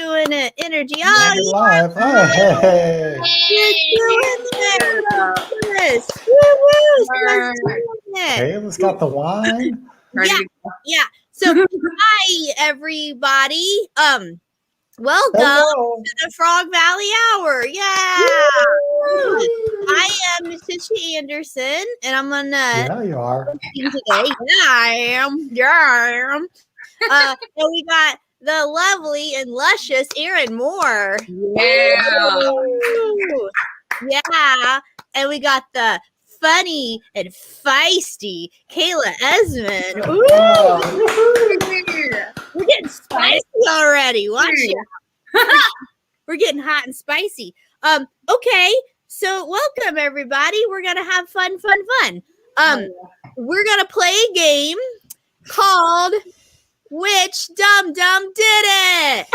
doing it. Energy. Oh, you live. Oh, hey. You're doing it. Yes. Woo-woo. Kayla's got the wine. Yeah. So, hi, everybody. Welcome Hello. to the Frog Valley Hour. Yeah. I am Natisha Anderson, and I'm on Yeah, you are. today. Yeah, I am. Yeah, and we got the lovely and luscious Erin Mohr. Yeah. Woo! Yeah. And we got the funny and feisty Kayla Esmond. Ooh. We're getting spicy already. Watch it. We're getting hot and spicy. Okay. So welcome everybody. We're gonna have fun. We're gonna play a game called Which Dum Dum Did It?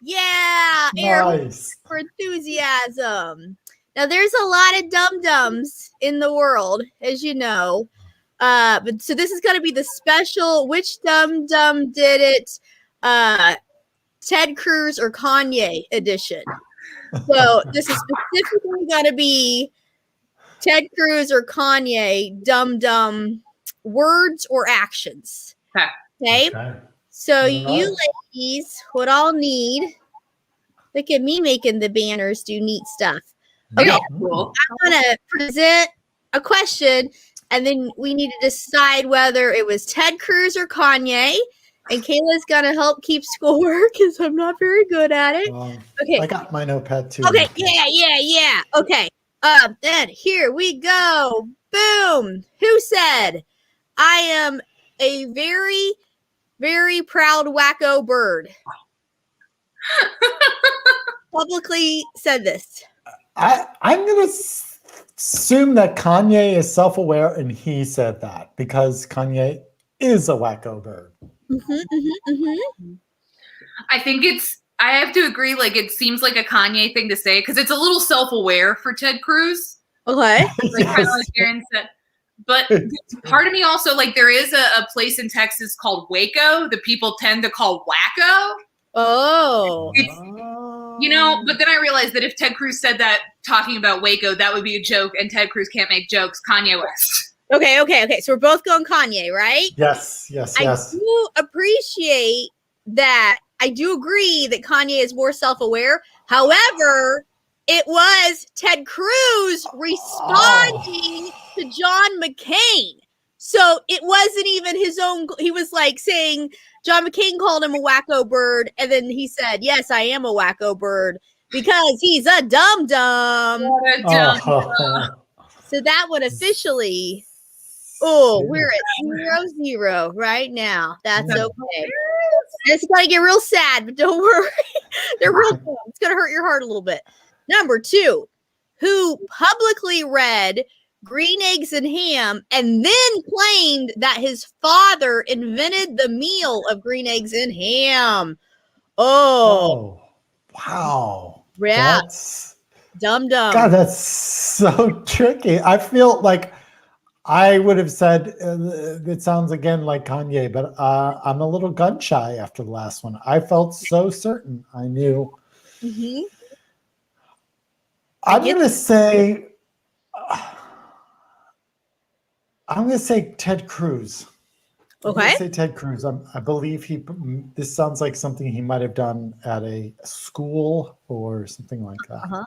Yeah, Nice. for enthusiasm. Now there's a lot of dum-dums in the world, as you know. But so this is gonna be the special Which Dum Dum Did It Ted Cruz or Kanye edition. So this is specifically gonna be Ted Cruz or Kanye dum-dum words or actions. Okay. So you ladies would all need. Look at me making the banners do neat stuff. Okay, cool. I'm gonna present a question, and then we need to decide whether it was Ted Cruz or Kanye. And Kayla's gonna help keep score because I'm not very good at it. Okay, I got my notepad too. Okay, yeah. Okay, then here we go. Boom. Who said I am a very, very proud wacko bird? Publicly said this. I'm going to assume that Kanye is self-aware and he said that because Kanye is a wacko bird. I think I have to agree, like it seems like a Kanye thing to say because it's a little self-aware for Ted Cruz. Okay. Like kind of like Erin said. But part of me also, like there is a place in Texas called Waco that people tend to call wacko. Oh. You know, but then I realized that if Ted Cruz said that talking about Waco, that would be a joke, and Ted Cruz can't make jokes. Kanye West. Okay. So we're both going Kanye, right? Yes. I do appreciate that. I do agree that Kanye is more self-aware. However, it was Ted Cruz responding to John McCain. So it wasn't even his own. He was like saying John McCain called him a wacko bird. And then he said, yes, I am a wacko bird because he's a dum-dum. So that would officially, we're at 0-0 right now. That's okay. It's going to get real sad, but don't worry. They're real dumb. It's going to hurt your heart a little bit. Number 2, who publicly read Green Eggs and Ham and then claimed that his father invented the meal of green eggs and ham. Oh, wow. Yeah. That's dum-dum. God, that's so tricky. I feel like I would have said it sounds again like Kanye, but I'm a little gun shy after the last one. I felt so certain I knew. I'm going to say Ted Cruz. Okay. I'm going to say Ted Cruz. I believe this sounds like something he might have done at a school or something like that.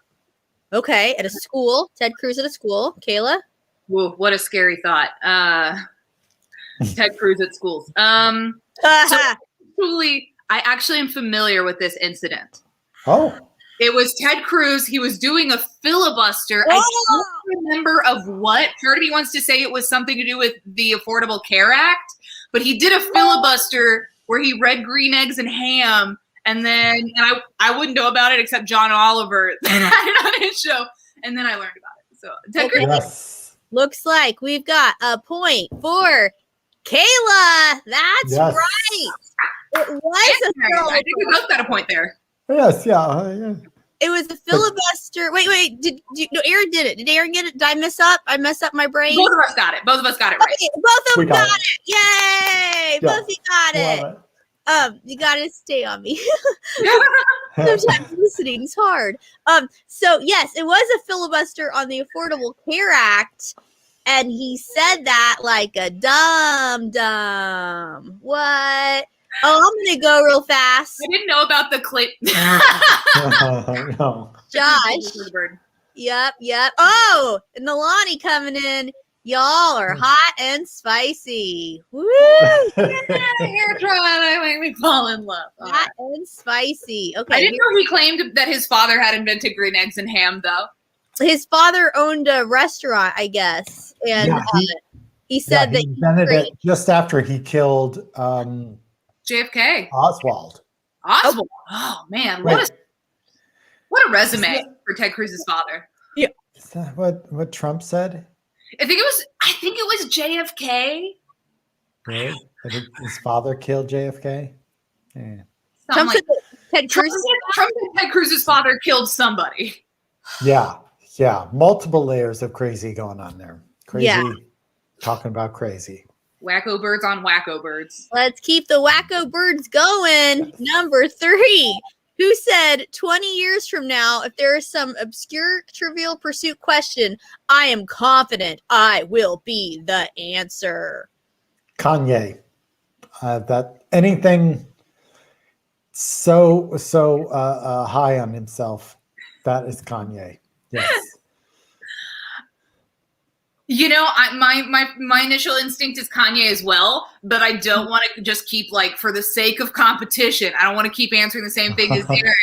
Okay, at a school. Ted Cruz at a school. Kayla? Whoa, what a scary thought. Ted Cruz at schools. So truly, I actually am familiar with this incident. Oh. It was Ted Cruz. He was doing a filibuster. I don't remember of what. Part of me wants to say it was something to do with the Affordable Care Act, but he did a filibuster where he read Green Eggs and Ham, and then I wouldn't know about it except John Oliver had it on his show, and then I learned about it. So Ted Cruz. Yes. Looks like we've got a point for Kayla. That's right. It was I think we both got a point there. Yes, yeah. It was a filibuster. Wait. No, Erin did it. Did Erin get it? Did I mess up? I messed up my brain. Both of us got it. Both of us got it right. Okay, both of them got it. Yay! Yeah. Both of you got it. You gotta stay on me. Sometimes listening's hard. So yes, it was a filibuster on the Affordable Care Act, and he said that like a dumb. What? Oh, I'm gonna go real fast. I didn't know about the clip. No. Josh. Yep. Oh, and Nalani coming in. Y'all are hot and spicy. Woo! You're trying to make me fall in love. Hot and spicy. Okay. I didn't know he claimed that his father had invented green eggs and ham, though. His father owned a restaurant, I guess, and Yeah, he said he that invented it just after he killed JFK. Oswald. Oswald. Oh man, what a resume for Ted Cruz's father. Yeah. Is that what Trump said? I think it was JFK. Really? That his father killed JFK? Yeah. Trump said that Ted Trump Cruz. said Ted Cruz's father killed somebody. Yeah. Multiple layers of crazy going on there. Crazy. Yeah. Talking about crazy. Wacko birds on wacko birds. Let's keep the wacko birds going. Number 3. Who said 20 years from now, if there is some obscure Trivial Pursuit question, I am confident I will be the answer? Kanye. That anything so high on himself, that is Kanye. Yes. You know, my initial instinct is Kanye as well, but I don't want to just keep, like, for the sake of competition, I don't want to keep answering the same thing as Erin.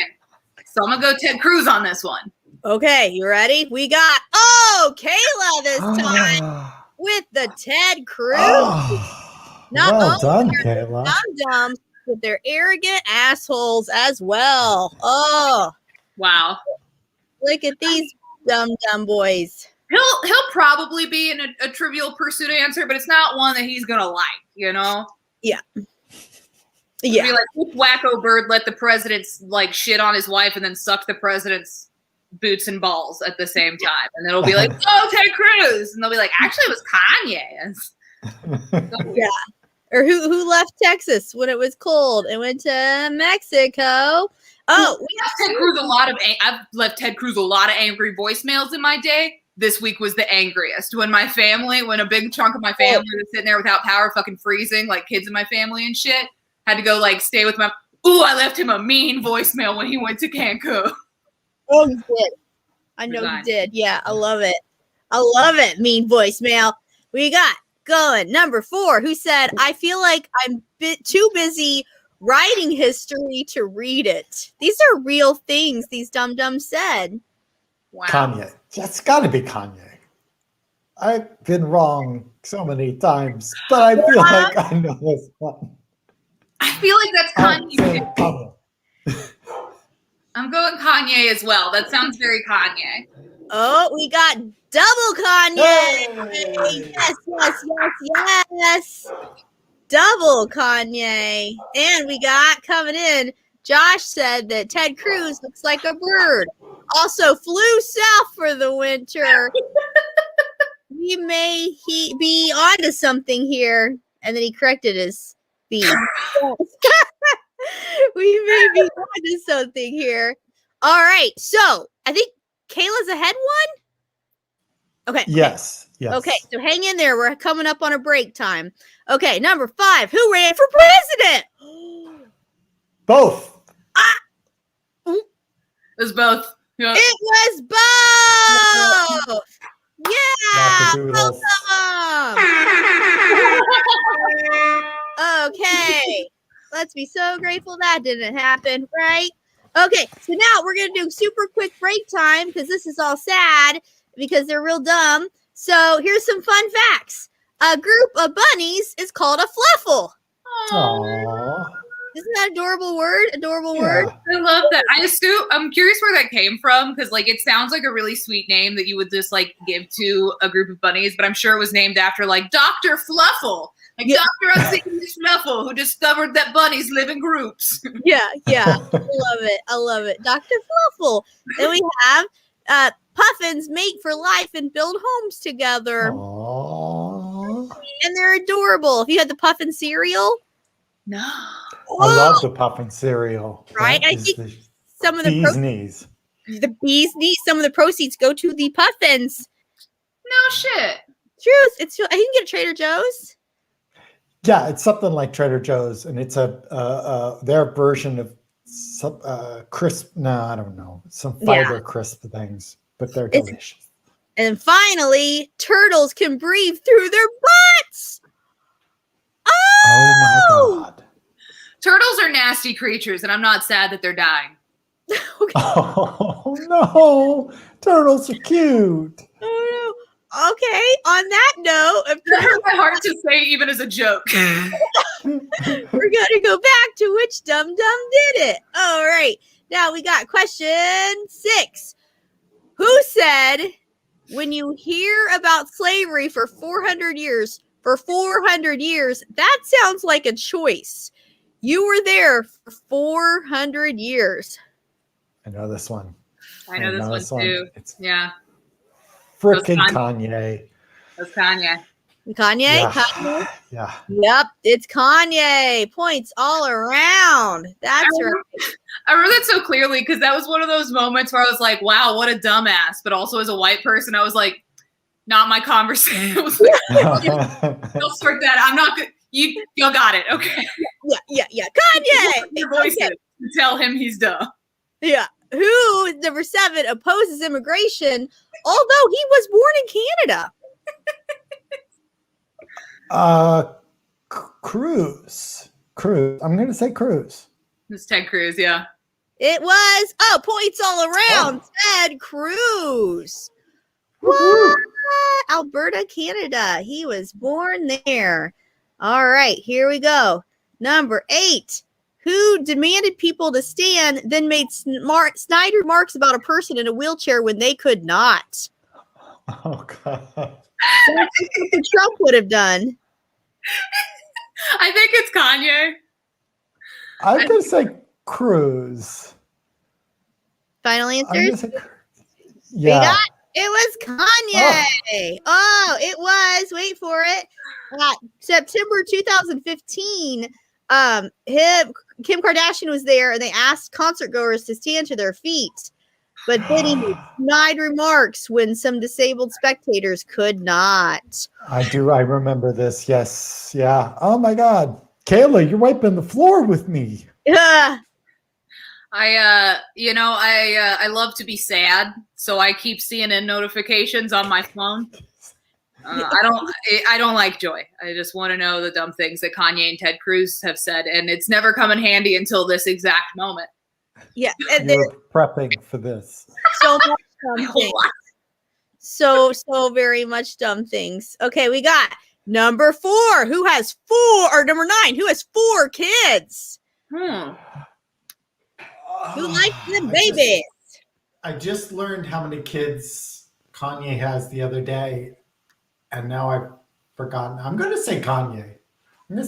So I'm going to go Ted Cruz on this one. Okay, you ready? We got, Kayla this time with the Ted Cruz. Well done, Kayla. Dum-dums with their arrogant assholes as well. Oh, wow. Look at these dumb boys. He'll probably be in a Trivial Pursuit answer, but it's not one that he's gonna like, you know? Yeah. Be like, which wacko bird let the president like shit on his wife and then suck the president's boots and balls at the same time, and then it'll be like, oh, Ted Cruz, and they'll be like, actually, it was Kanye. Yeah. Or who left Texas when it was cold and went to Mexico? Oh, I've left Ted Cruz a lot of angry voicemails in my day. This week was the angriest when a big chunk of my family was sitting there without power, fucking freezing, like kids in my family and shit. Had to go like stay with my. Ooh, I left him a mean voicemail when he went to Cancun. Oh, he did. I know he did. Yeah, I love it. Mean voicemail. We got going. Number 4, who said, I feel like I'm too busy writing history to read it. These are real things these dum-dums said. Wow. Kanye. That's got to be Kanye. I've been wrong so many times, but I feel like I know this one. I feel like that's Kanye. I'm going Kanye as well. That sounds very Kanye. Oh, we got double Kanye. Hey! Yes. Double Kanye. And we got coming in, Josh said that Ted Cruz looks like a bird. Also flew south for the winter. He may be onto something here. And then he corrected his speed. We may be onto something here. All right. So I think Kayla's ahead one. Okay. Yes. Okay. So hang in there. We're coming up on a break time. Okay. Number 5. Who ran for president? Both. It was both. Yeah. It was both. Yeah. Both of them. Okay. Let's be so grateful that didn't happen, right? Okay. So now we're going to do super quick break time because this is all sad because they're real dumb. So here's some fun facts. A group of bunnies is called a fluffle. Aww. Isn't that adorable word? Word. I love that. I'm curious where that came from because like it sounds like a really sweet name that you would just like give to a group of bunnies, but I'm sure it was named after like Dr. Fluffle. Like Dr. Unsinkable Fluffle, who discovered that bunnies live in groups. Yeah. I love it. Dr. Fluffle. Then we have puffins mate for life and build homes together. Aww. And they're adorable. Have you had the puffin cereal? No. I love the puffin cereal. Right? I think some of the bee's knees. The bee's knees. Some of the proceeds go to the puffins. No shit. Truth. I think you can get at Trader Joe's. Yeah, it's something like Trader Joe's, and it's their version of some crisp. No, I don't know, some fiber crisp things, but they're delicious. And finally, turtles can breathe through their butts. Oh my God! Turtles are nasty creatures, and I'm not sad that they're dying. Okay. Oh no, turtles are cute. Oh no. Okay, on that note, that hurt my heart to say even as a joke. We're gonna go back to which dum-dum did it. All right, now we got question 6. Who said, when you hear about slavery for 400 years, that sounds like a choice. You were there for 400 years. I know this one. I know this one too. Yeah. Frickin' Kanye. That's Kanye. Kanye? Yeah. Kanye? Yeah. Yep, it's Kanye. Points all around. That's right. I remember that so clearly because that was one of those moments where I was like, wow, what a dumbass. But also as a white person, I was like, not my conversation. I was like, don't start that. I'm not good. You got it. Okay. Yeah. Kanye! Your voices to tell him he's dumb. Yeah. Who, number 7, opposes immigration, although he was born in Canada? Cruz. I'm going to say Cruz. It's Ted Cruz, yeah. It was, points all around. Ted Cruz. What? Alberta, Canada. He was born there. All right, here we go. Number 8. Who demanded people to stand, then made snide remarks about a person in a wheelchair when they could not? Oh, God. That's what Trump would have done. I think it's Kanye. I'm going to say Cruz. Final answers? Yeah. It was Kanye. Oh, it was. Wait for it. September 2015. Kim Kardashian was there, and they asked concert goers to stand to their feet, but then he made snide remarks when some disabled spectators could not. I remember this. Yes. Yeah. Oh my God. Kayla, you're wiping the floor with me. Yeah. I love to be sad, so I keep CNN notifications on my phone. I don't like joy. I just want to know the dumb things that Kanye and Ted Cruz have said, and it's never come in handy until this exact moment. Yeah, and you're prepping for this. So much dumb things. So very much dumb things. Okay, we got number 4. Who has 4? Or number 9? Who has 4 kids? Who likes them babies? I just learned how many kids Kanye has the other day. And now I've forgotten. I'm going to say Kanye. I'm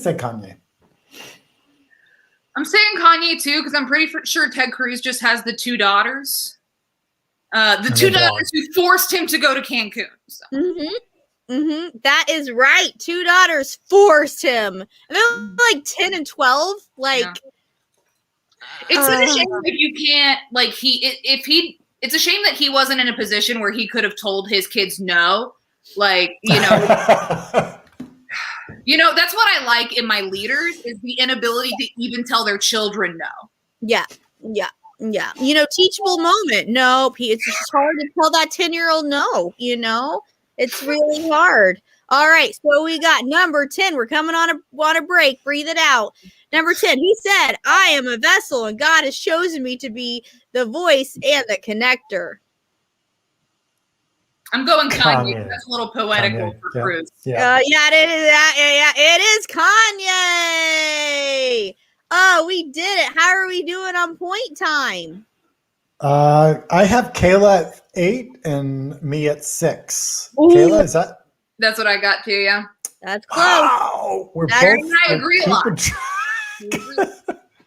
saying Kanye too, because I'm pretty sure Ted Cruz just has the 2 daughters. The 2 daughters who forced him to go to Cancun. So. That is right. 2 daughters forced him. And they're like 10 and 12. Like, it's such a shame if you can't, like, it's a shame that he wasn't in a position where he could have told his kids no. Like, that's what I like in my leaders is the inability to even tell their children no. Yeah. Teachable moment. No, it's just hard to tell that 10-year-old no, it's really hard. All right. So we got number 10. We're coming on a break. Breathe it out. Number 10. He said, I am a vessel and God has chosen me to be the voice and the connector. I'm going Kanye. That's a little poetical for Cruz. It is Kanye. Oh, we did it. How are we doing on point time? I have Kayla at 8 and me at 6. Ooh. Kayla, is that? That's what I got too, yeah. That's close. Wow. I agree a lot.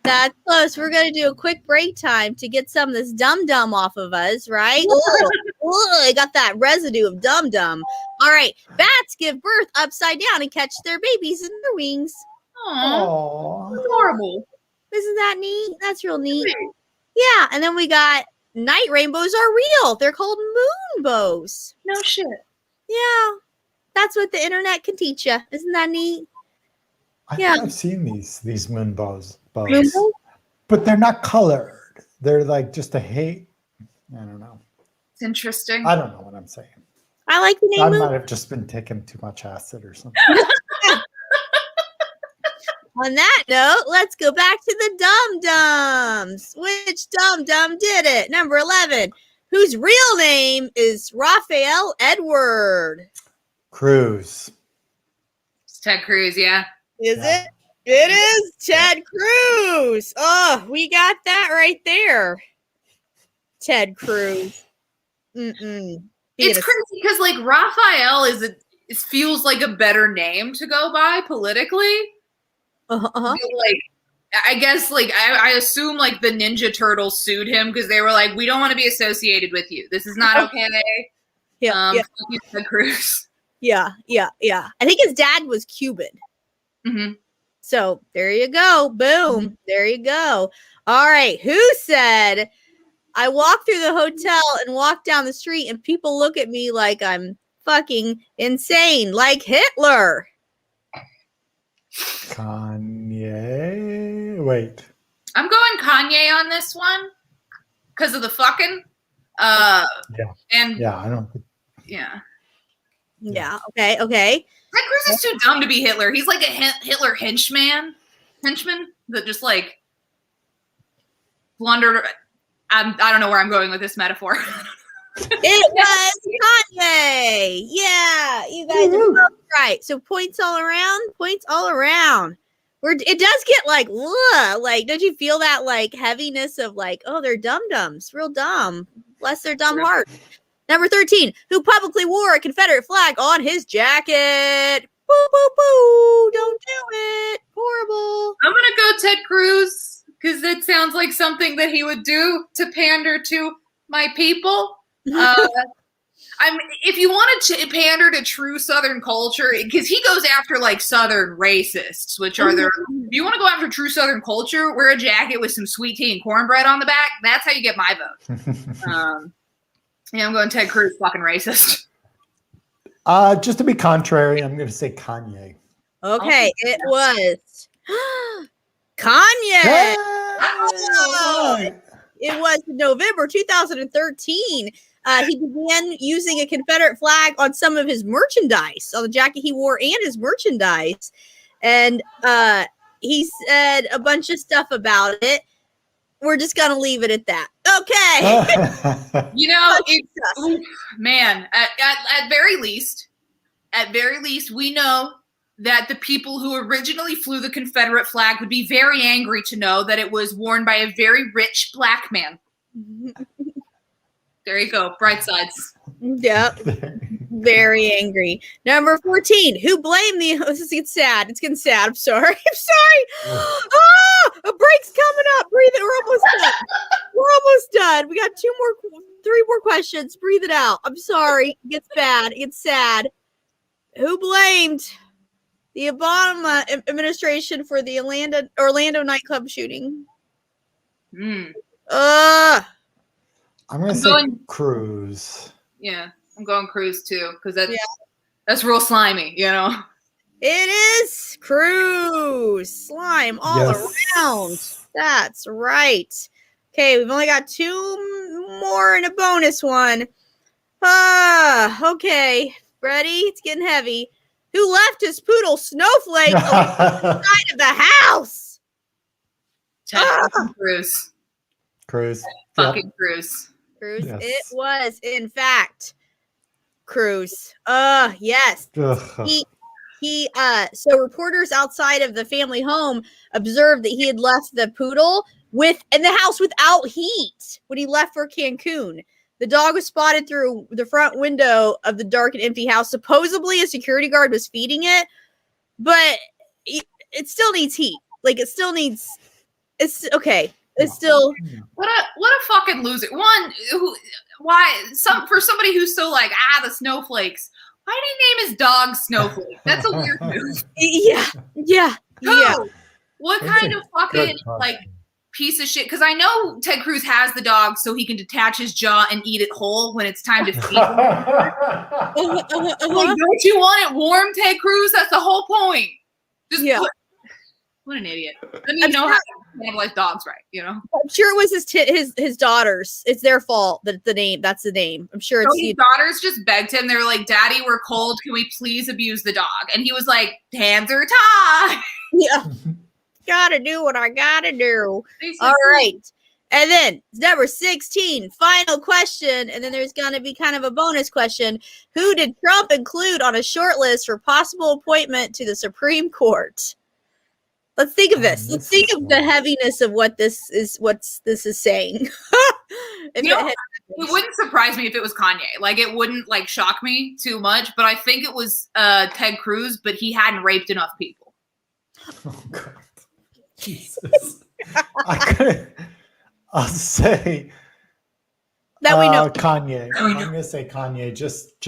That's close. We're going to do a quick break time to get some of this dum-dum off of us, right? I got that residue of dum-dum. All right. Bats give birth upside down and catch their babies in their wings. Aww. Adorable. Isn't that neat? That's real neat. Yeah, and then we got night rainbows are real. They're called moonbows. No shit. Yeah, that's what the internet can teach you. Isn't that neat? I think I've seen these moonbows, Moonbows? but they're not colored. They're like just a hate. I don't know. It's interesting. I don't know what I'm saying. I like the name. I might have just been taking too much acid or something. On that note, let's go back to the dum-dums. Which dum-dum did it? Number 11, whose real name is Raphael Edward. Cruz. It's Ted Cruz, yeah. Is it? It is Ted Cruz. Oh, we got that right there. Ted Cruz. It's crazy because like Raphael it feels like a better name to go by politically. Like, I guess like I assume like the Ninja Turtles sued him because they were like, we don't want to be associated with you. This is not okay. Ted Cruz. Yeah. I think his dad was Cuban. Mm-hmm. So there you go. Boom. There you go. All right. Who said I walk through the hotel and walk down the street and people look at me like I'm fucking insane, like Hitler? Kanye. Wait. I'm going Kanye on this one because of the fucking. Yeah. And yeah, I don't. Yeah. Yeah. Okay. Okay. Ted Cruz is too dumb to be Hitler. He's like a Hitler henchman that just like blundered. I don't know where I'm going with this metaphor. It was Kanye. Yeah, you guys are both right. So points all around. Points all around. It does get like, ugh, like, don't you feel that like heaviness of like, oh, they're dum-dums, real dumb. Bless their dumb heart. Number 13, who publicly wore a Confederate flag on his jacket. Boo, boo, boo. Don't do it. Horrible. I'm going to go Ted Cruz because it sounds like something that he would do to pander to my people. If you wanted to pander to true Southern culture, because he goes after like Southern racists, which are there. If you want to go after true Southern culture, wear a jacket with some sweet tea and cornbread on the back. That's how you get my vote. Yeah, I'm going Ted Cruz, fucking racist. Just to be contrary, I'm going to say Kanye. Okay, it was Kanye. Yeah. It was November 2013. He began using a Confederate flag on some of his merchandise, on the jacket he wore and his merchandise. And he said a bunch of stuff about it. We're just going to leave it at that. Okay. You know, man, at very least, we know that the people who originally flew the Confederate flag would be very angry to know that it was worn by a very rich black man. There you go. Bright sides. Yep. Very angry. Number 14. Who blamed the... Oh, this gets sad. It's getting sad. I'm sorry. I'm sorry. A break's coming up. Breathe it. We're almost done. We're almost done. We got 3 more questions. Breathe it out. I'm sorry. It gets bad. It gets sad. Who blamed the Obama administration for the Orlando nightclub shooting? I'm going to say Cruz. Yeah, I'm going Cruz too because that's real slimy, you know. It is Cruz. Slime all around. That's right. Okay, we've only got 2 more and a bonus one. Okay. Ready? It's getting heavy. Who left his poodle Snowflake on the side of the house? Cruz. Cruz. Fucking Cruz. Cruz. Yes. It was, in fact, Cruz. Yes. So reporters outside of the family home observed that he had left the poodle in the house without heat when he left for Cancun. The dog was spotted through the front window of the dark and empty house. Supposedly a security guard was feeding it, but it still needs heat. Like it's okay. It's still what a fucking loser. For somebody who's so like the snowflakes. Why did he name his dog Snowflake? That's a weird move. Yeah. What That's kind a of fucking good question. like piece of shit? Because I know Ted Cruz has the dog so he can detach his jaw and eat it whole when it's time to feed him. Like, don't you want it warm, Ted Cruz? That's the whole point. Just what an idiot. I mean, know how to handle dogs right, you know? I'm sure it was his daughters. It's their fault that that's the name. I'm sure it's his daughters just begged him. They were like, Daddy, we're cold. Can we please abuse the dog? And he was like, hands are tied. Yeah. Gotta do what I gotta do. Basically. All right. And then number 16, final question. And then there's going to be kind of a bonus question. Who did Trump include on a short list for possible appointment to the Supreme Court? Let's think of this. Let's think of the heaviness of what this is saying. It wouldn't surprise me if it was Kanye. Like, it wouldn't like shock me too much, but I think it was Ted Cruz, but he hadn't raped enough people. Oh God. Jesus. I'll say that we know Kanye. I'm gonna say Kanye. Just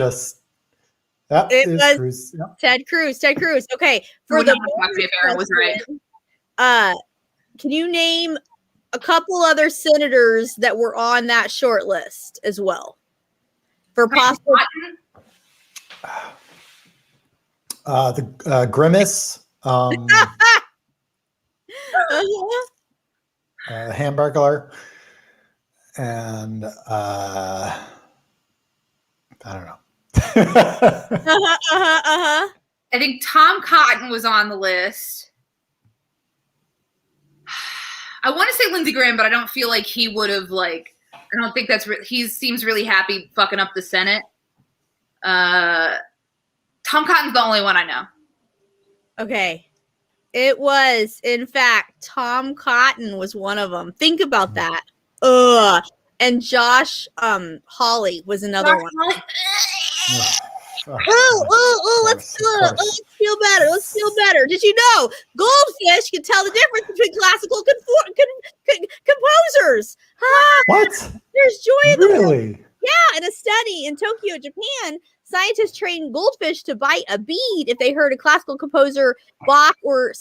that it is was Cruz. Yep. Ted Cruz. Okay. For the if Erin was right. Can you name a couple other senators that were on that short list as well? For possible the Grimace. Hamburglar, and I don't know. I think Tom Cotton was on the list. I want to say Lindsey Graham, but I don't feel like he would have I don't think he seems really happy fucking up the Senate. Tom Cotton's the only one I know. Okay. It was, in fact, Tom Cotton was one of them. Think about that. And Josh Hawley was another one. Let's feel better. Let's feel better. Did you know goldfish can tell the difference between classical composers? What? There's joy in the world. Really? Yeah, in a study in Tokyo, Japan, scientists trained goldfish to bite a bead if they heard a classical composer, Bach or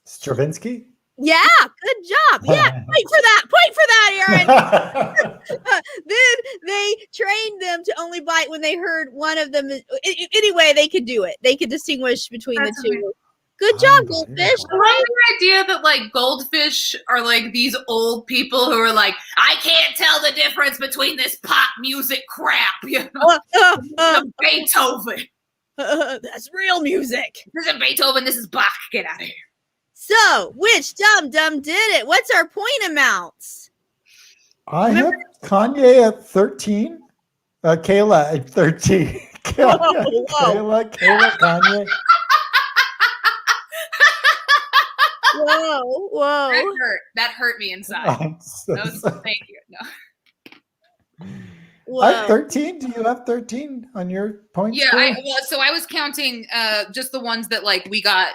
Stravinsky. Yeah, good job. Yeah, point for that, Erin. Then they trained them to only bite when they heard one of them. Anyway, they could do it. They could distinguish between the two. Amazing. Good job, goldfish. I love the idea that goldfish are these old people who are I can't tell the difference between this pop music crap. You know? Beethoven. That's real music. This isn't Beethoven. This is Bach. Get out of here. So, which dum did it? What's our point amounts? I have Kanye at 13. Kayla at 13. Kayla, Kanye. Whoa. That hurt me inside. Thank you. No. I have 13. Do you have 13 on your points? Yeah, so I was counting just the ones that we got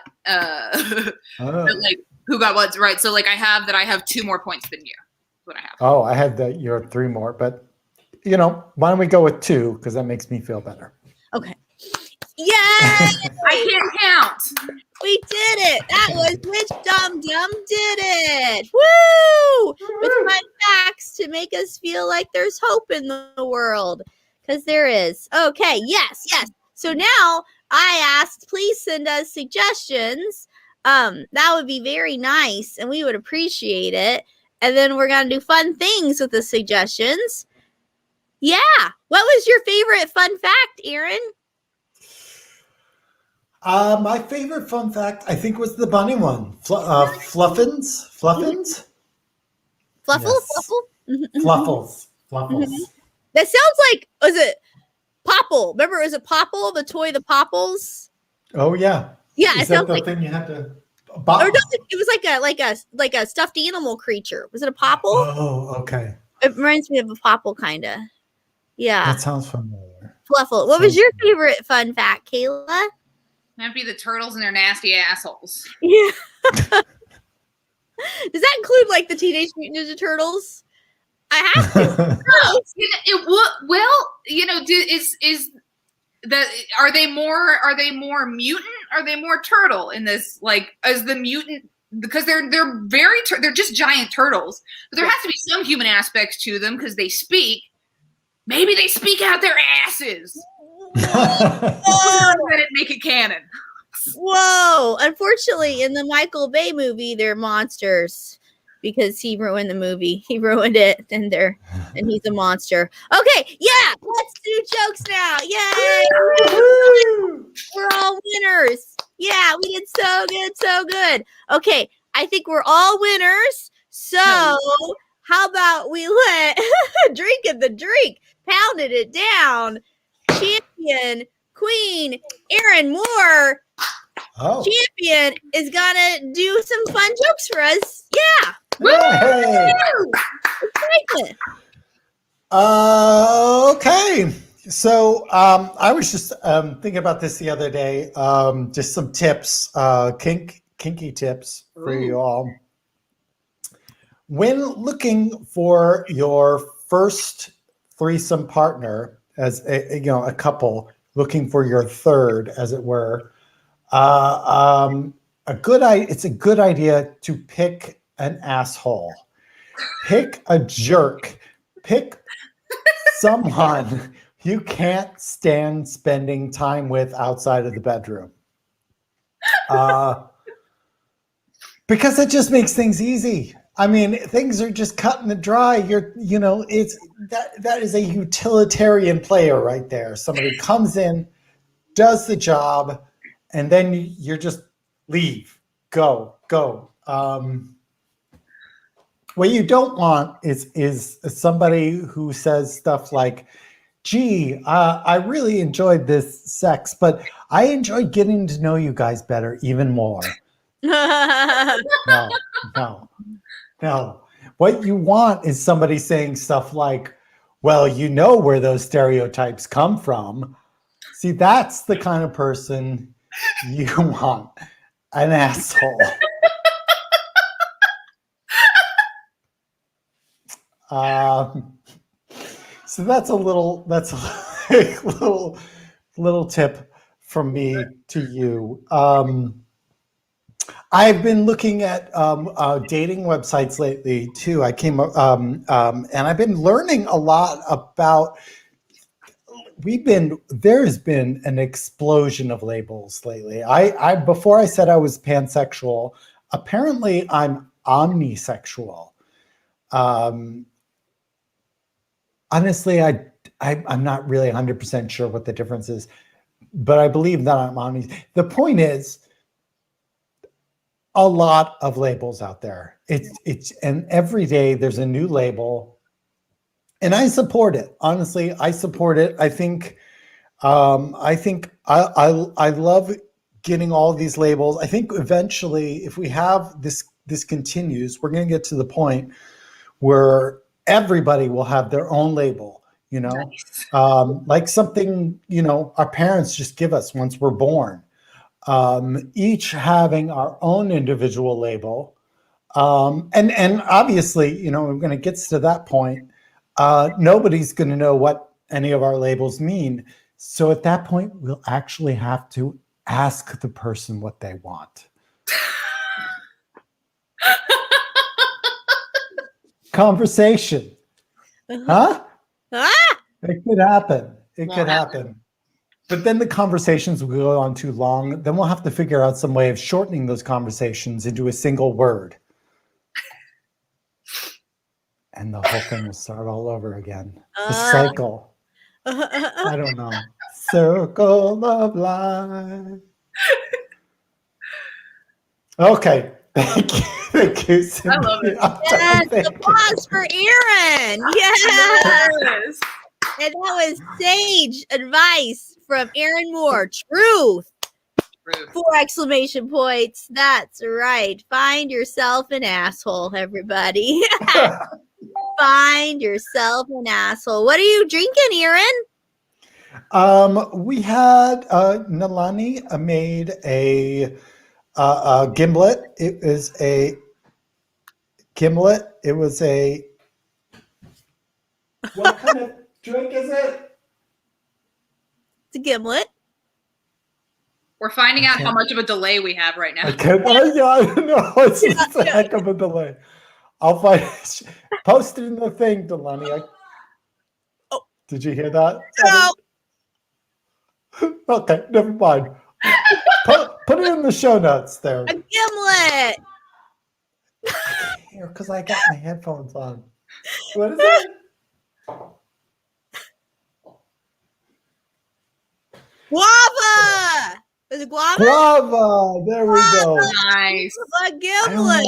who got what's right. So I have 2 more points than you. That's what I have. Oh, I had your 3 more, but why don't we go with 2 because that makes me feel better. Okay. Yeah, I can't count. We did it. That was Which Dum did it. Woo! With fun facts to make us feel like there's hope in the world. Because there is. Okay, yes. So now I asked, please send us suggestions. That would be very nice and we would appreciate it. And then we're going to do fun things with the suggestions. Yeah. What was your favorite fun fact, Erin? My favorite fun fact, I think, was the bunny one. Fluffins? Fluffins? Fluffle? Yes. Fluffles. That sounds like, was it Popple? Remember, was it Popple, the toy, the Popples? Oh, yeah. Yeah, Is that the thing you had to buy? Or no, it was like a stuffed animal creature. Was it a Popple? Oh, okay. It reminds me of a Popple, kind of. Yeah. That sounds familiar. Fluffle. What was your favorite fun fact, Kayla? That'd be the turtles and their nasty assholes. Yeah. Does that include the Teenage Mutant Ninja Turtles? I have to. Are they more mutant are they more turtle in this, like, as the mutant? Because they're they're just giant turtles, but there has to be some human aspects to them because they speak. Maybe they speak out their asses. Let it make it canon. Whoa! Unfortunately, in the Michael Bay movie, they're monsters because he ruined the movie. He ruined it, and he's a monster. Okay, yeah, let's do jokes now. Yay! We're all winners. Yeah, we did so good, so good. Okay, I think we're all winners. So how about we let drinking the drink, pounded it down, champion Queen Erin Mohr. Champion is gonna do some fun jokes for us. Yeah. Hey. Okay. So I was just thinking about this the other day. Just some tips, kinky tips for you all. When looking for your first threesome partner, as a couple looking for your third, as it were, it's a good idea to pick an asshole, pick a jerk, pick someone you can't stand spending time with outside of the bedroom, because it just makes things easy. I mean, things are just cut and dry. It's that is a utilitarian player right there. Somebody comes in, does the job, and then you're just leave, go. What you don't want is somebody who says stuff like, gee, I really enjoyed this sex, but I enjoyed getting to know you guys better, even more. No. What you want is somebody saying stuff like, well, you know where those stereotypes come from. See, that's the kind of person you want, an asshole. So that's a little tip from me to you. I've been looking at dating websites lately too. And I've been learning a lot about. There's been an explosion of labels lately. I before I said I was pansexual. Apparently, I'm omnisexual. Honestly, I'm not really 100% sure what the difference is, but I believe that I'm omni. The point is, a lot of labels out there. And every day there's a new label, and I support it. Honestly, I support it. I think I love getting all of these labels. I think eventually, if we have this continues, we're going to get to the point where everybody will have their own label. Nice. Like something our parents just give us once we're born. Each having our own individual label. And obviously, when it gets to that point, nobody's going to know what any of our labels mean. So at that point, we'll actually have to ask the person what they want. Conversation. Huh? It could happen. It could happen. But then the conversations will go on too long. Then we'll have to figure out some way of shortening those conversations into a single word. And the whole thing will start all over again. The cycle. I don't know. Circle of life. Okay. Thank you. Thank you, Cindy. I love it. Yes, applause for Erin. Yes. And that was sage advice from Erin Mohr. Truth. 4 exclamation points. That's right. Find yourself an asshole, everybody. Find yourself an asshole. What are you drinking, Erin? We had Nalani made a gimlet. It is a gimlet. It was a. What kind of drink is it? It's a gimlet. We're finding out how much of a delay we have right now. I know. It's just a heck of a delay. I'll find post it in the thing, Delaney. Did you hear that? No. Okay, never mind. Put it in the show notes there. A gimlet. Here, because I got my headphones on. What is it? Guava. Is it guava? Guava. There we go. Nice. A gimlet.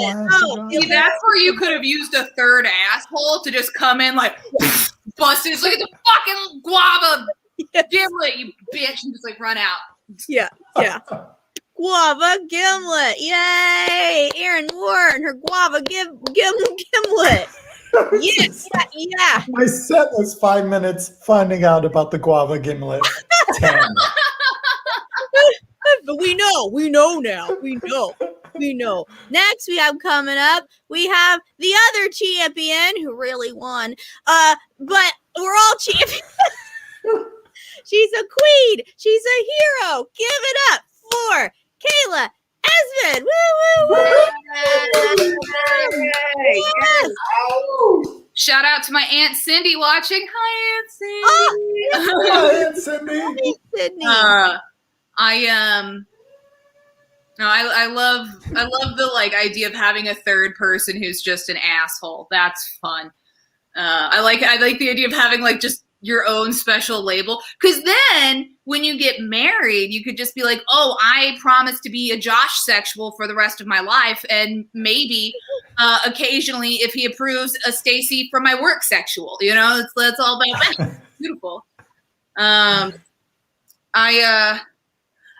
See, that's where you could have used a third asshole to just come in like bust it. Look at the fucking guava gimlet, you bitch, and just like run out. Yeah. Guava gimlet. Yay. Erin Mohr and her guava gimlet. Yeah. My set was 5 minutes finding out about the guava gimlet. 10. But we know now. We know. Next we have coming up, we have the other champion who really won. But we're all champions. She's a queen. She's a hero. Give it up for Kayla Esmond. Woo, woo, woo. Yes. Shout out to my Aunt Cindy watching. Hi, Aunt Cindy. Hi, Aunt Cindy. Hi, Sydney. I love the like idea of having a third person who's just an asshole. That's fun. I like the idea of having like just your own special label, because then when you get married, you could just be like, oh, I promise to be a Josh sexual for the rest of my life, and maybe occasionally, if he approves, a Stacy from my work sexual. You know, that's all about me. Beautiful.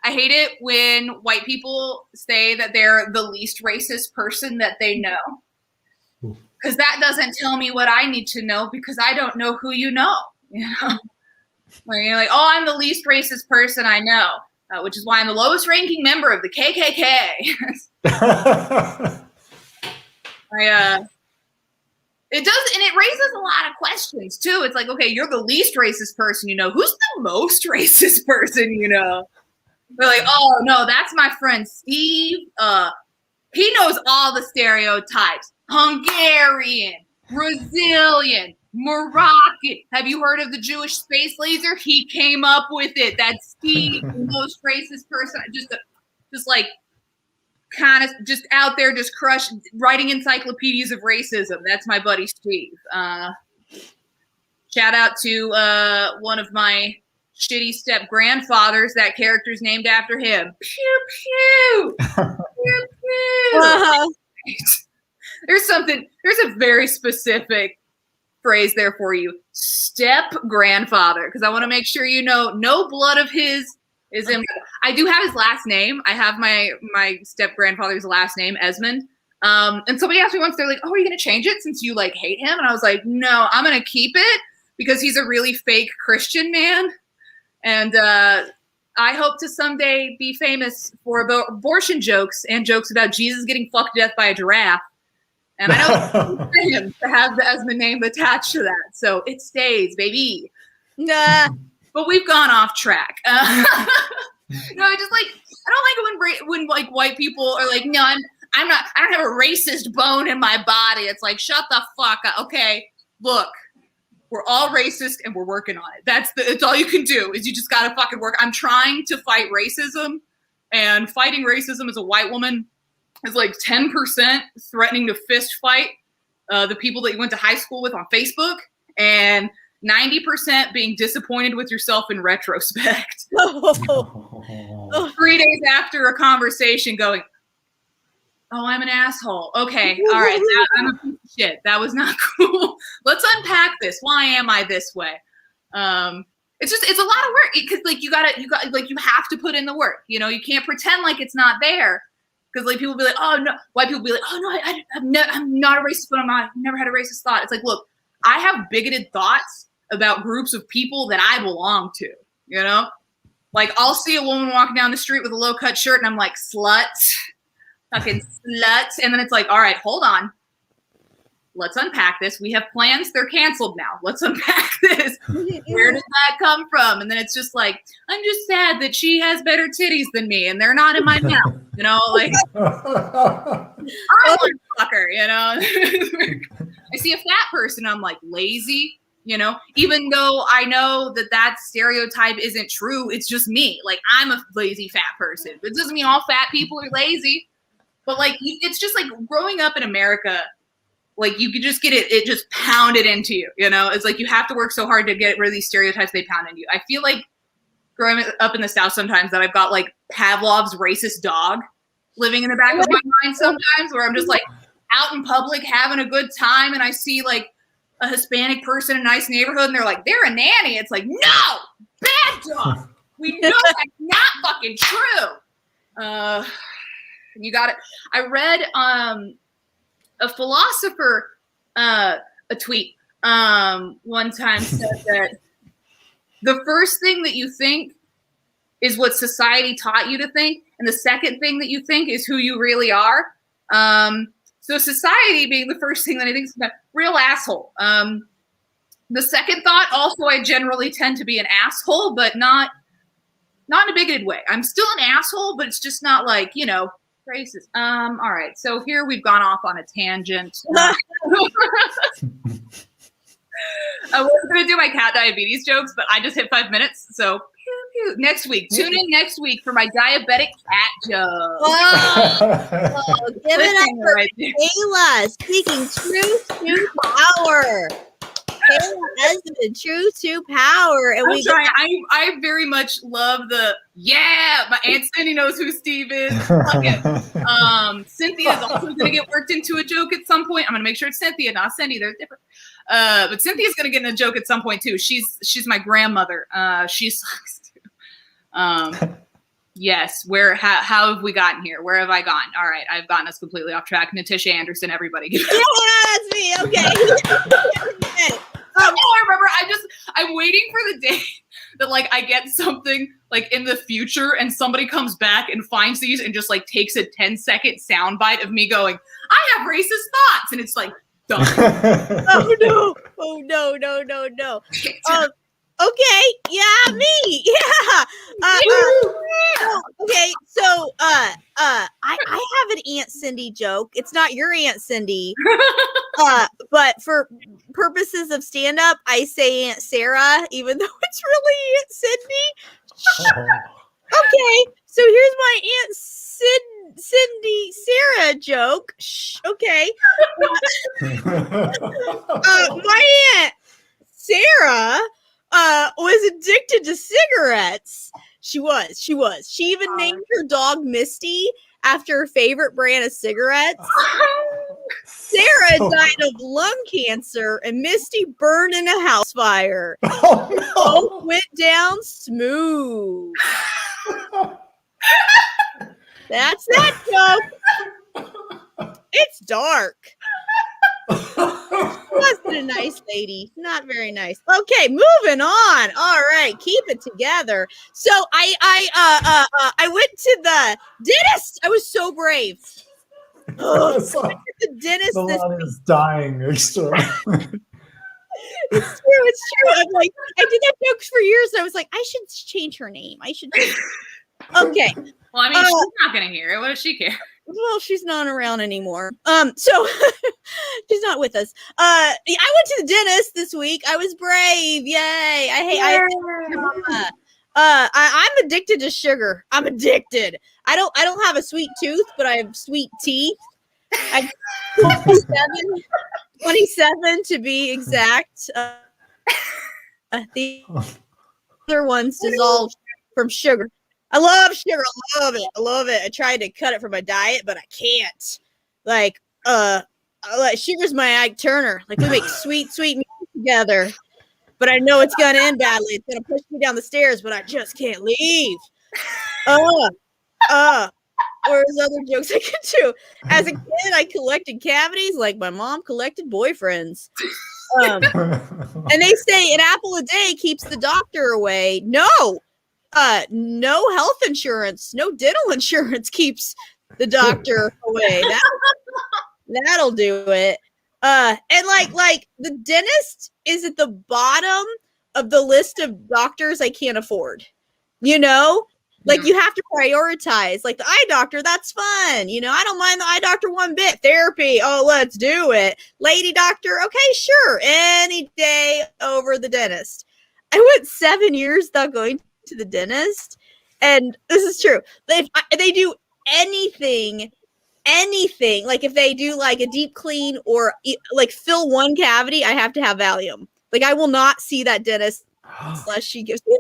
I hate it when white people say that they're the least racist person that they know, because that doesn't tell me what I need to know, because I don't know who you know. You know, when you're like, oh, I'm the least racist person I know, which is why I'm the lowest ranking member of the KKK. It does, and it raises a lot of questions too. It's like, okay, you're the least racist person you know. Who's the most racist person you know? They're like, oh no, that's my friend Steve. He knows all the stereotypes: Hungarian, Brazilian, Moroccan. Have you heard of the Jewish space laser? He came up with it. That's Steve, the most racist person. Just like kind of just out there, just writing encyclopedias of racism. That's my buddy Steve. Shout out to one of my shitty step grandfathers. That character's named after him. Pew pew. Pew pew. There's a very specific phrase there for you. Step grandfather. Because I want to make sure you know no blood of his is in. I do have his last name. I have my step grandfather's last name, Esmond. And somebody asked me once, they're like, oh, are you going to change it since you like hate him? And I was like, no, I'm going to keep it because he's a really fake Christian man. And I hope to someday be famous for abortion jokes and jokes about Jesus getting fucked to death by a giraffe. And I know it's him to have the Esmond name attached to that. So it stays, baby. Nah. But we've gone off track. No, I don't like it when like white people are like, no, I don't have a racist bone in my body. It's like, shut the fuck up. Okay, look, we're all racist and we're working on it. It's all you can do is you just gotta fucking work. I'm trying to fight racism, and fighting racism as a white woman is like 10% threatening to fist fight the people that you went to high school with on Facebook, and 90% being disappointed with yourself in retrospect. 3 days after a conversation going, oh, I'm an asshole. Okay, all right, I'm a piece of shit. That was not cool. Let's unpack this. Why am I this way? It's a lot of work, because like you have to put in the work. You know, you can't pretend like it's not there. Because like people be like, oh no, white people be like, oh no, I'm not a racist, but I've never had a racist thought. It's like, look, I have bigoted thoughts about groups of people that I belong to. You know, like I'll see a woman walking down the street with a low cut shirt, and I'm like, slut, fucking slut, and then it's like, all right, hold on. let's unpack this. We have plans. They're canceled now. Let's unpack this. Where did that come from? And then it's just like, I'm just sad that she has better titties than me and they're not in my mouth. You know, like, I want to fuck her, you know. I see a fat person, I'm like, lazy, you know, even though I know that stereotype isn't true. It's just me. Like, I'm a lazy fat person. It doesn't mean all fat people are lazy. But like, it's just like growing up in America, like you could just get it just pounded into you, you know? It's like you have to work so hard to get rid of these stereotypes they pound into you. I feel like growing up in the South sometimes that I've got like Pavlov's racist dog living in the back of my mind sometimes, where I'm just like out in public having a good time and I see like a Hispanic person in a nice neighborhood and they're like, they're a nanny. It's like, no, bad dog. We know that's not fucking true. You got it. I read a philosopher a tweet one time said that the first thing that you think is what society taught you to think, and the second thing that you think is who you really are. So society being the first thing that I think is real asshole. The second thought, also, I generally tend to be an asshole, but not in a bigoted way. I'm still an asshole, but it's just not like, you know, racist. All right. So here we've gone off on a tangent. I was going to do my cat diabetes jokes, but I just hit 5 minutes. So next week, tune in next week for my diabetic cat joke. Oh, give it up for Kayla, speaking truth to power. Kayla Esmond, truth to power. And I very much love my Aunt Cindy knows who Steve is. Cynthia is also going to get worked into a joke at some point. I'm going to make sure it's Cynthia, not Cindy. They're different. But Cynthia's going to get in a joke at some point too. She's my grandmother. She sucks too. Yes. How have we gotten here? Where have I gone? All right. I've gotten us completely off track. Natisha Anderson, everybody. Yeah, that's me. Okay. I remember. I'm waiting for the day that like I get something like in the future and somebody comes back and finds these and just like takes a 10-second soundbite of me going, I have racist thoughts. And it's like, done. Oh no. Okay, yeah, me. Yeah. Okay, so I have an Aunt Cindy joke. It's not your Aunt Cindy. But for purposes of stand-up, I say Aunt Sarah, even though it's really Aunt Cindy. Okay, so here's my Aunt Cindy Sarah joke. Okay. My Aunt Sarah was addicted to cigarettes. She was. She even named her dog Misty after her favorite brand of cigarettes. Sarah died of lung cancer and Misty burned in a house fire. Both went down smooth. That's that joke. It's dark. Wasn't a nice lady. Not very nice. Okay, moving on. All right, keep it together. So I went to the dentist. I was so brave. I went to the dentist. Is dying next door. It's true. I'm like, I did that joke for years. I was like, I should change her name. Okay. Well, I mean, she's not gonna hear it. What does she care? Well, she's not around anymore. So she's not with us. I went to the dentist this week. I was brave. Yay. I'm addicted to sugar. I'm addicted. I don't have a sweet tooth, but I have sweet teeth. I'm 27 to be exact. The other one's dissolved from sugar. I love sugar. I love it. I tried to cut it from my diet, but I can't. Like sugar's my Ike Turner. Like we make sweet music together. But I know it's gonna end badly. It's gonna push me down the stairs, but I just can't leave. There's other jokes I could do. As a kid, I collected cavities like my mom collected boyfriends. And they say an apple a day keeps the doctor away. No health insurance, no dental insurance keeps the doctor away. That'll do it. And like the dentist is at the bottom of the list of doctors I can't afford. You know, like you have to prioritize. Like the eye doctor, that's fun. You know, I don't mind the eye doctor one bit. Therapy, oh, let's do it. Lady doctor, okay, sure, any day over the dentist. I went 7 years without going to the dentist, and this is true. If they do anything, like if they do like a deep clean or like fill one cavity, I have to have Valium. Like I will not see that dentist unless she gives me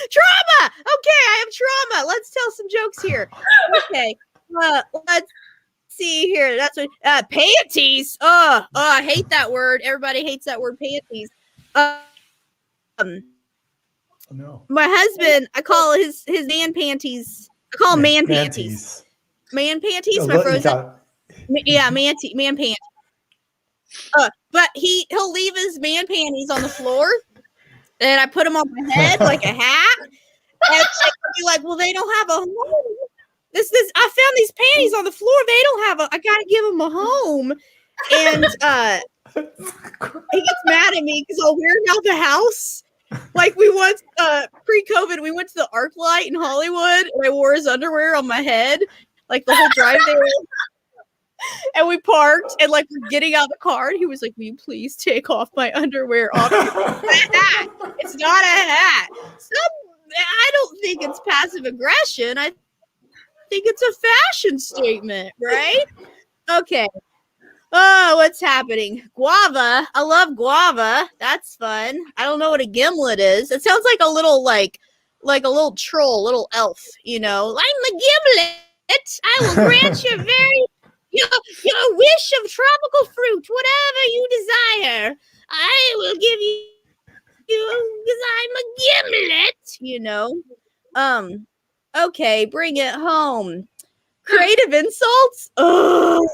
trauma. Okay, I have trauma. Let's tell some jokes here. Okay, let's see here. That's what panties. I hate that word. Everybody hates that word, panties. No. My husband, I call his man panties. I call him man panties. Man panties. My frozen. Yeah, man panties. But he'll leave his man panties on the floor, and I put them on my head like a hat. And I'll be like, well, they don't have a home. This I found these panties on the floor. They don't have I gotta give them a home. And he gets mad at me because I'll wear them out the house. Like we once pre-COVID, we went to the ArcLight in Hollywood, and I wore his underwear on my head, like the whole drive there. And we parked, and like we're getting out of the car, and he was like, "Will you please take off my underwear off?" Hat. It's not a hat. I don't think it's passive aggression. I think it's a fashion statement, right? Okay. Oh, what's happening? Guava. I love guava. That's fun. I don't know what a gimlet is. It sounds like a little like a little troll, little elf, you know. I'm a gimlet. I will grant you your wish of tropical fruit, whatever you desire. I will give you because I'm a gimlet, you know. Okay, bring it home. Creative insults. Oh,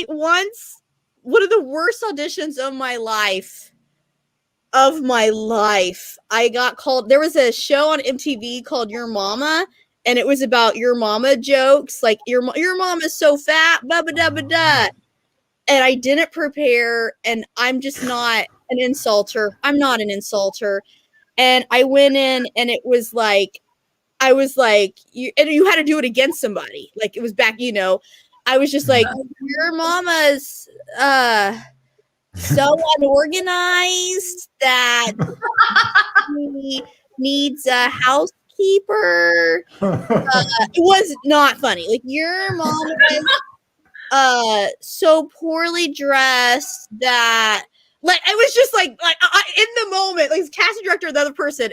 one of the worst auditions of my life. I got called. There was a show on MTV called Your Mama, and it was about your mama jokes, like your mom is so fat, blah blah blah blah. And I didn't prepare, and I'm just not an insulter. I'm not an insulter. And I went in, and it was like, I was like, you had to do it against somebody. Like it was back, you know. I was just like, your mama's so unorganized that she needs a housekeeper. It was not funny. Like your mom is so poorly dressed that, like, I was just like I, in the moment, like casting director, the other person,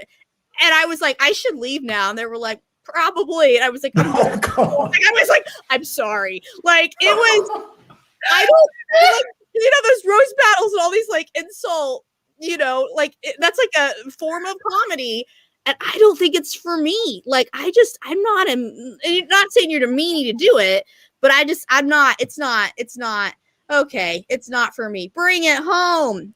and I was like, I should leave now, and they were like, probably. And I was like, I'm sorry. Like it was, I don't like, you know, those roast battles and all these like insult, you know, like that's like a form of comedy. And I don't think it's for me. Like I'm not saying you're demeaning to do it, but I'm not, it's not okay. It's not for me. Bring it home.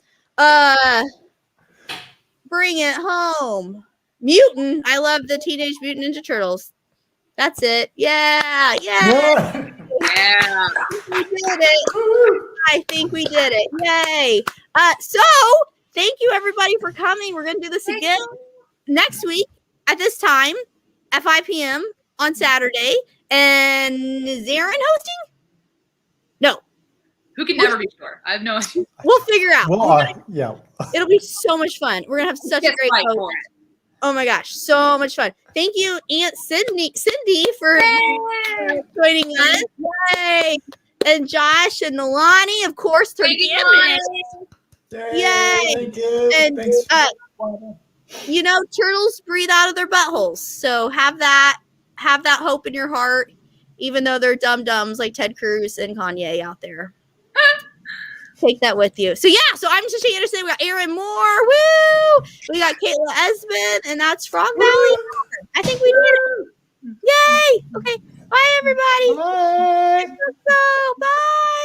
Bring it home. Mutant. I love the Teenage Mutant Ninja Turtles. That's it. Yeah. We did it. I think we did it. Yay. So thank you everybody for coming. We're gonna do this again next week at this time at 5 p.m. on Saturday. And is Erin hosting? No. Who can never be sure? I have no idea. We'll figure out. Yeah. It'll be so much fun. We're gonna have such a great host. Oh my gosh, so much fun. Thank you, Aunt Cindy for joining us. Yay. And Josh and Nalani, of course, Yay. Thank you. And you know, turtles breathe out of their buttholes. So have that hope in your heart, even though they're dum-dums like Ted Cruz and Kanye out there. Take that with you. So yeah, so I'm Natisha Anderson. We got Erin Mohr. Woo! We got Kayla Esmond, and that's Frog Valley. I think we did it. Yay! Okay. Bye everybody. Bye. So bye.